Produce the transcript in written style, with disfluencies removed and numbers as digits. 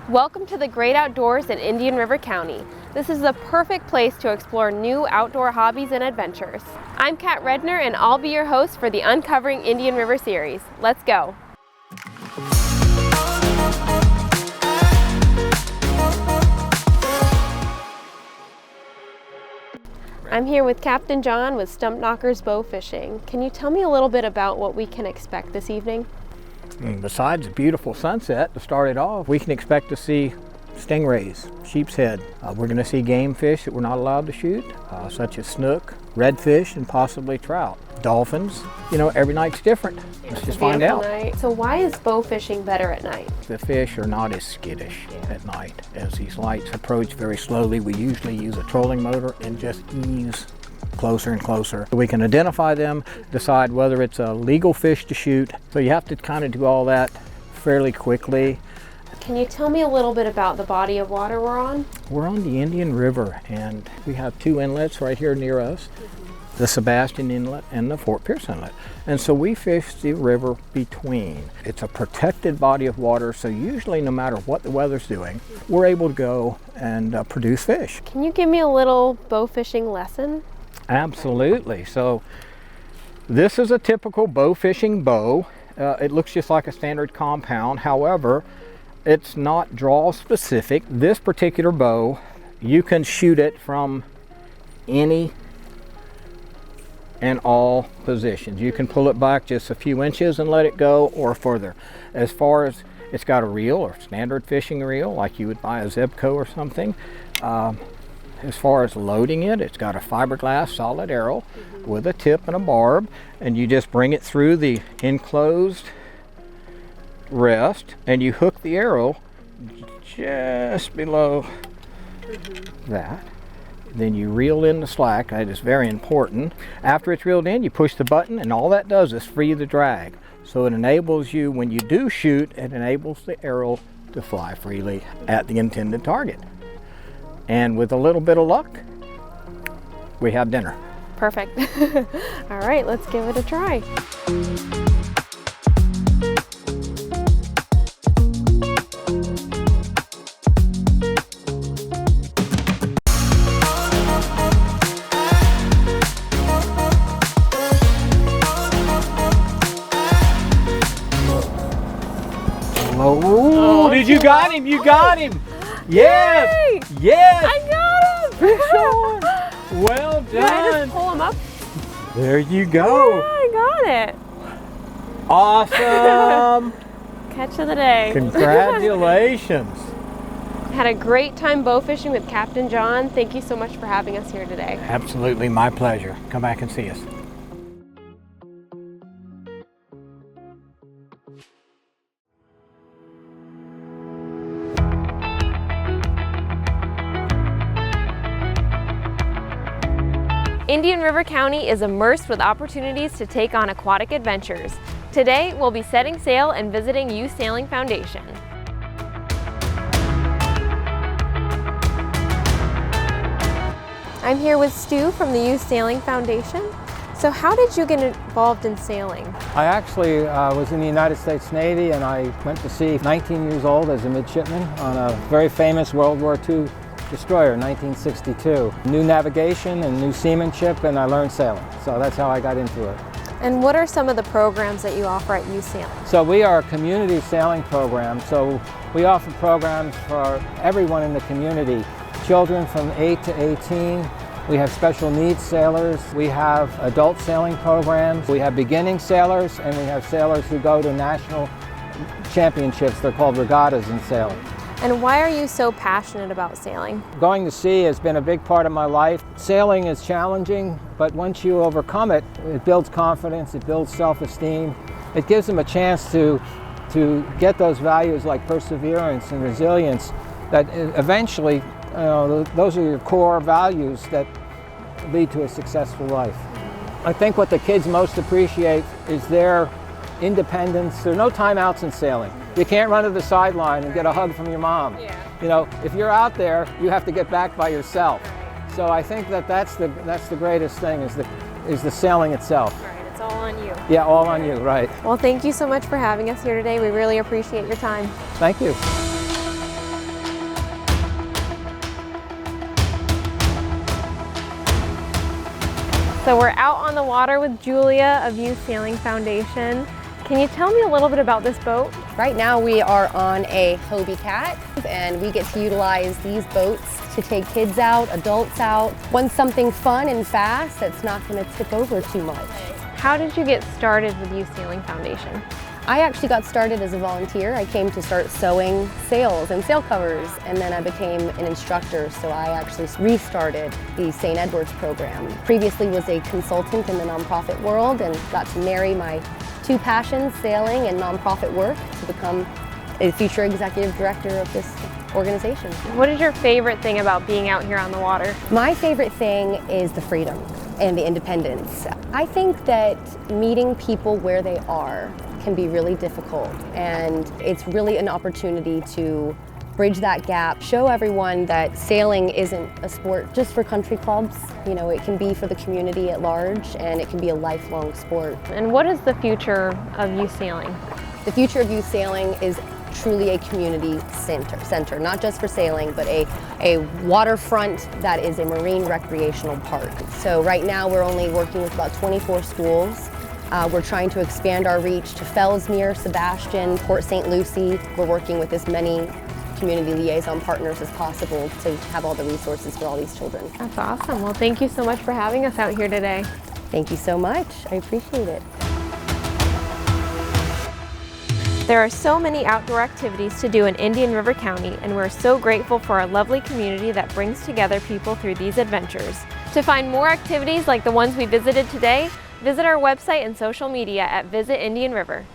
Welcome to the great outdoors in Indian River County. This is the perfect place to explore new outdoor hobbies and adventures. I'm Kat Redner and I'll be your host for the Uncovering Indian River series. Let's go. I'm here with Captain John with Stumpknocker Bowfishing. Can you tell me a little bit about what we can expect this evening? Besides a beautiful sunset to start it off, we can expect to see stingrays, sheep's head. We're going to see game fish that we're not allowed to shoot, such as snook, redfish, and possibly trout. Dolphins, every night's different. Let's just find out. So why is bow fishing better at night? The fish are not as skittish at night. As these lights approach very slowly, we usually use a trolling motor and just ease closer and closer. We can identify them, decide whether it's a legal fish to shoot. So you have to kind of do all that fairly quickly. Can you tell me a little bit about the body of water we're on? We're on the Indian River, and we have two inlets right here near us, the Sebastian Inlet and the Fort Pierce Inlet. And so we fish the river between. It's a protected body of water, so usually no matter what the weather's doing, we're able to go and produce fish. Can you give me a little bow fishing lesson? Absolutely. So this is a typical bow fishing bow. It looks just like a standard compound. However, it's not draw specific. This particular bow, you can shoot it from any and all positions. You can pull it back just a few inches and let it go, or further. As far as it's got a reel or standard fishing reel like you would buy a Zebco or something. As far as loading it, it's got a fiberglass solid arrow with a tip and a barb, and you just bring it through the enclosed rest and you hook the arrow just below that. Then you reel in the slack. That is very important. After it's reeled in, you push the button and all that does is free the drag. So it enables you, when you do shoot, it enables the arrow to fly freely at the intended target. And with a little bit of luck, we have dinner. Perfect. All right, let's give it a try. Oh, did you got him? You got him. Yes. Yay! Yes. I got him. Fish on. Well done. Did I just pull him up? There you go. Yeah, I got it. Awesome. Catch of the day. Congratulations. Had a great time bow fishing with Captain John. Thank you so much for having us here today. Absolutely, my pleasure. Come back and see us. Indian River County is immersed with opportunities to take on aquatic adventures. Today, we'll be setting sail and visiting Youth Sailing Foundation. I'm here with Stu from the Youth Sailing Foundation. So how did you get involved in sailing? I actually was in the United States Navy, and I went to sea 19 years old as a midshipman on a very famous World War II destroyer, 1962. New navigation and new seamanship, and I learned sailing. So that's how I got into it. And what are some of the programs that you offer at Youth Sailing? So we are a community sailing program. So we offer programs for everyone in the community. Children from 8 to 18. We have special needs sailors. We have adult sailing programs. We have beginning sailors, and we have sailors who go to national championships. They're called regattas in sailing. And why are you so passionate about sailing? Going to sea has been a big part of my life. Sailing is challenging, but once you overcome it, it builds confidence, it builds self-esteem. It gives them a chance to get those values like perseverance and resilience that eventually, those are your core values that lead to a successful life. I think what the kids most appreciate is their independence. There are no timeouts in sailing. You can't run to the sideline and get a hug from your mom. Yeah. If you're out there, you have to get back by yourself. So I think that's the greatest thing is the sailing itself. Right, it's all on you. Yeah, all on you, right. Well, thank you so much for having us here today. We really appreciate your time. Thank you. So we're out on the water with Julia of Youth Sailing Foundation. Can you tell me a little bit about this boat? Right now we are on a Hobie Cat, and we get to utilize these boats to take kids out, adults out. Want something fun and fast that's not going to tip over too much. How did you get started with Youth Sailing Foundation? I actually got started as a volunteer. I came to start sewing sails and sail covers, and then I became an instructor, so I actually restarted the St. Edward's program. Previously was a consultant in the nonprofit world and got to marry my two passions, sailing and nonprofit work, to become a future executive director of this organization. What is your favorite thing about being out here on the water? My favorite thing is the freedom and the independence. I think that meeting people where they are can be really difficult, and it's really an opportunity to bridge that gap, show everyone that sailing isn't a sport just for country clubs. You know, it can be for the community at large, and it can be a lifelong sport. And what is the future of youth sailing? The future of youth sailing is truly a community center, not just for sailing, but a waterfront that is a marine recreational park. So right now we're only working with about 24 schools. We're trying to expand our reach to Fellsmere, Sebastian, Port St. Lucie. We're working with as many community liaison partners as possible to have all the resources for all these children. That's awesome. Well, thank you so much for having us out here today. Thank you so much. I appreciate it. There are so many outdoor activities to do in Indian River County, and we're so grateful for our lovely community that brings together people through these adventures. To find more activities like the ones we visited today, visit our website and social media at Visit Indian River.